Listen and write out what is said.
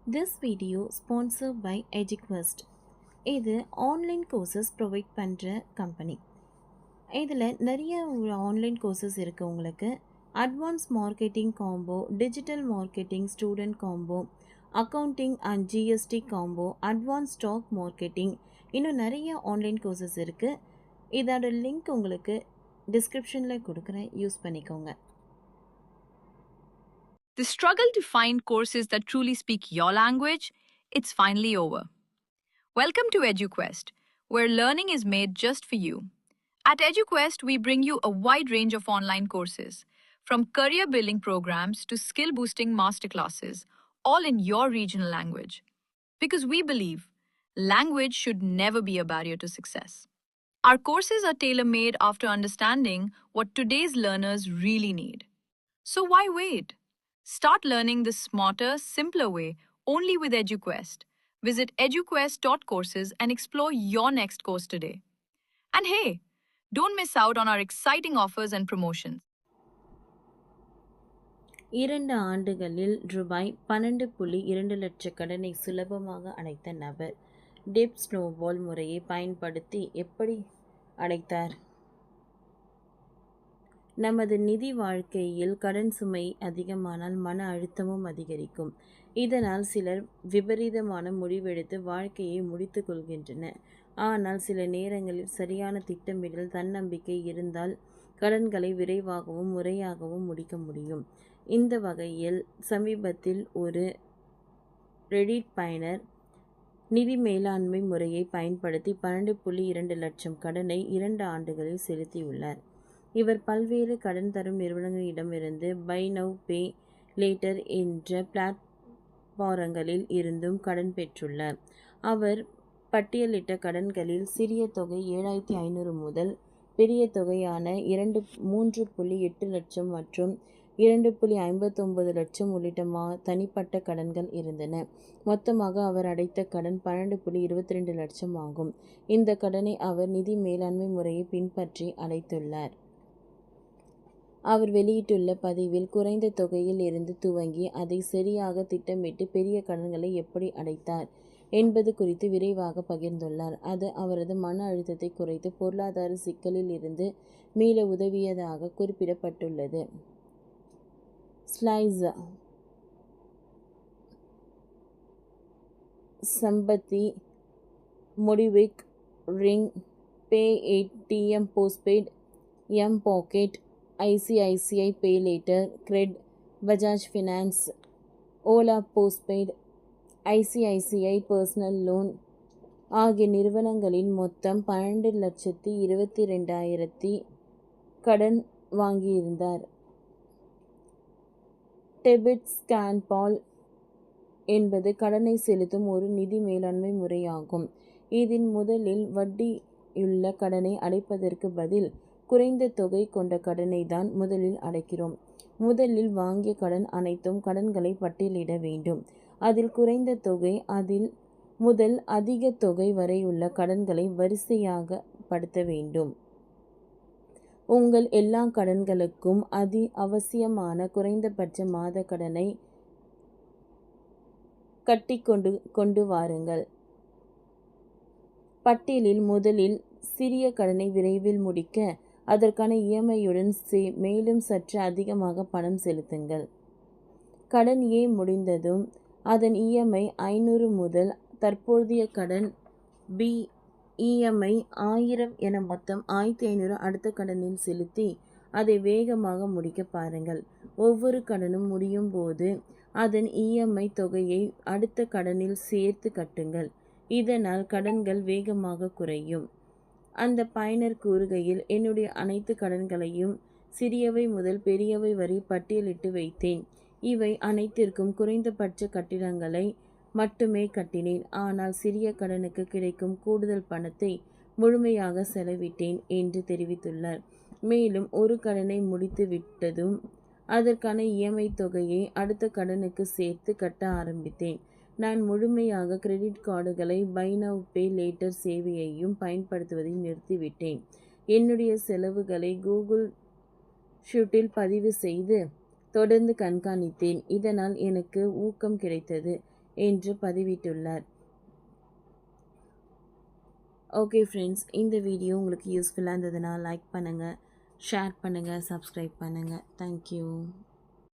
This video sponsored by EduQuest. இது online courses provide பண்ணுற கம்பெனி. இதில் நிறைய ஆன்லைன் கோர்சஸ் இருக்குது. உங்களுக்கு advance marketing combo, digital marketing student combo, accounting and GST combo, advance stock marketing, இன்னும் நிறைய ஆன்லைன் கோர்சஸ் இருக்குது. இதோட லிங்க் உங்களுக்கு டிஸ்கிரிப்ஷனில் கொடுக்குறேன், யூஸ் பண்ணிக்கோங்க. The struggle to find courses that truly speak your language, it's finally over. Welcome to EduQuest, where learning is made just for you. At EduQuest, we bring you a wide range of online courses, from career building programs to skill boosting masterclasses, all in your regional language. Because we believe language should never be a barrier to success. Our courses are tailor made after understanding what today's learners really need. So why wait? Start learning the smarter, simpler way only with EduQuest. Visit eduquest.courses and explore your next course today. And hey, don't miss out on our exciting offers and promotions. 2 ஆண்டுகளில் ரூபாய் 12.2 லட்ச கடனை சுலபமாக அடைத்த நபர் Depp snowball முறையை பயன்படுத்தி எப்படி அடைத்தார்? நமது நிதி வாழ்க்கையில் கடன் சுமை அதிகமானால் மன அழுத்தமும் அதிகரிக்கும். இதனால் சிலர் விபரீதமான முடிவெடுத்து வாழ்க்கையை முடித்து கொள்கின்றனர். ஆனால் சில நேரங்களில் சரியான திட்டமிடல், தன்னம்பிக்கை இருந்தால் கடன்களை விரைவாகவும் முறையாகவும் முடிக்க முடியும். இந்த வகையில் சமீபத்தில் ஒரு ரெடிட் பயனர் நிதி மேலாண்மை முறையை பயன்படுத்தி 12.2 லட்சம் கடனை 2 ஆண்டுகளில் செலுத்தியுள்ளார். இவர் பல்வேறு கடன் தரும் நிறுவனங்களிடமிருந்து பை நவ் பே லேட்டர் என்ற பிளாட்பாரங்களில் இருந்தும் கடன் பெற்றுள்ளார். அவர் பட்டியலிட்ட கடன்களில் சிறிய தொகை 7,500 முதல் பெரிய தொகையான 3.8 லட்சம் மற்றும் 2.59 லட்சம் உள்ளிட்ட தனிப்பட்ட கடன்கள் இருந்தன. மொத்தமாக அவர் அடைத்த கடன் 12.22 லட்சம் ஆகும். இந்த கடனை அவர் நிதி மேலாண்மை முறையை பின்பற்றி அடைத்துள்ளார். அவர் வெளியிட்டுள்ள பதிவில் குறைந்த தொகையில் இருந்து துவங்கி அதை சரியாக திட்டமிட்டு பெரிய கடன்களை எப்படி அடைத்தார் என்பது குறித்து விரைவாக பகிர்ந்துள்ளார். அது அவரது மன அழுத்தத்தை குறைத்து பொருளாதார சிக்கலில் இருந்து மீள உதவியதாக குறிப்பிடப்பட்டுள்ளது. ஸ்லைஸ் சம்பத்தி, மோடிவிக், Ring, Paytm postpaid, mPokket, ICICI pay later, கிரெட், Bajaj finance, Ola postpaid, ICICI personal loan ஆகிய நிறுவனங்களின் மொத்தம் 12,22,000 கடன் வாங்கியிருந்தார். டெபிட் ஸ்கான்பால் என்பது கடனை செலுத்தும் ஒரு நிதி மேலாண்மை முறையாகும். இதில் முதலில் வட்டியுள்ள கடனை அடைப்பதற்கு பதில் குறைந்த தொகை கொண்ட கடனை தான் முதலில் அடைக்கிறோம். முதலில் வாங்கிய கடன் அனைத்தும் கடன்களை பட்டியலிட வேண்டும். அதில் குறைந்த தொகை அதில் முதல் அதிக தொகை வரை உள்ள கடன்களை வரிசையாக படுத்த வேண்டும். உங்கள் எல்லா கடன்களுக்கும் அவசியமான குறைந்தபட்ச மாத கடனை கட்டி கொண்டு வாருங்கள். பட்டியலில் முதலில் சிறிய கடனை விரைவில் முடிக்க அதற்கான இஎம்ஐயுடன் மேலும் சற்று அதிகமாக பணம் செலுத்துங்கள். கடன் ஏ முடிந்ததும் அதன் இஎம்ஐ 500 முதல் தற்போதைய கடன் பி இஎம்ஐ 1000 என மொத்தம் 1500 அடுத்த கடனில் செலுத்தி அதை வேகமாக முடிக்க பாருங்கள். ஒவ்வொரு கடனும் முடியும் போது அதன் இஎம்ஐ தொகையை அடுத்த கடனில் சேர்த்து கட்டுங்கள். இதனால் கடன்கள் வேகமாக குறையும். அந்த பயனர் கூறுகையில், என்னுடைய அனைத்து கடன்களையும் சிறியவை முதல் பெரியவை வரை பட்டியலிட்டு வைத்தேன். இவை அனைத்திற்கும் குறைந்தபட்ச கட்டிடங்களை மட்டுமே கட்டினேன். ஆனால் சிறிய கடனுக்கு கிடைக்கும் கூடுதல் பணத்தை முழுமையாக செலவிட்டேன் என்று தெரிவித்துள்ளார். மேலும் ஒரு கடனை முடித்து விட்டதும் அதற்கான இஎம்ஐ தொகையை அடுத்த கடனுக்கு சேர்த்து கட்ட ஆரம்பித்தேன். நான் முழுமையாக கிரெடிட் கார்டுகளை பை நவ் பே லேட்டர் சேவையையும் பயன்படுத்துவதை நிறுத்திவிட்டேன். என்னுடைய செலவுகளை கூகுள் ஷீட்டில் பதிவு செய்து தொடர்ந்து கண்காணித்தேன். இதனால் எனக்கு ஊக்கம் கிடைத்தது. என்று பதிவிட்டுள்ளார். ஓகே ஃப்ரெண்ட்ஸ், இந்த வீடியோ உங்களுக்கு யூஸ்ஃபுல்லாக இருந்ததுன்னா லைக் பண்ணுங்கள், ஷேர் பண்ணுங்கள், சப்ஸ்கிரைப் பண்ணுங்கள். தேங்க்யூ.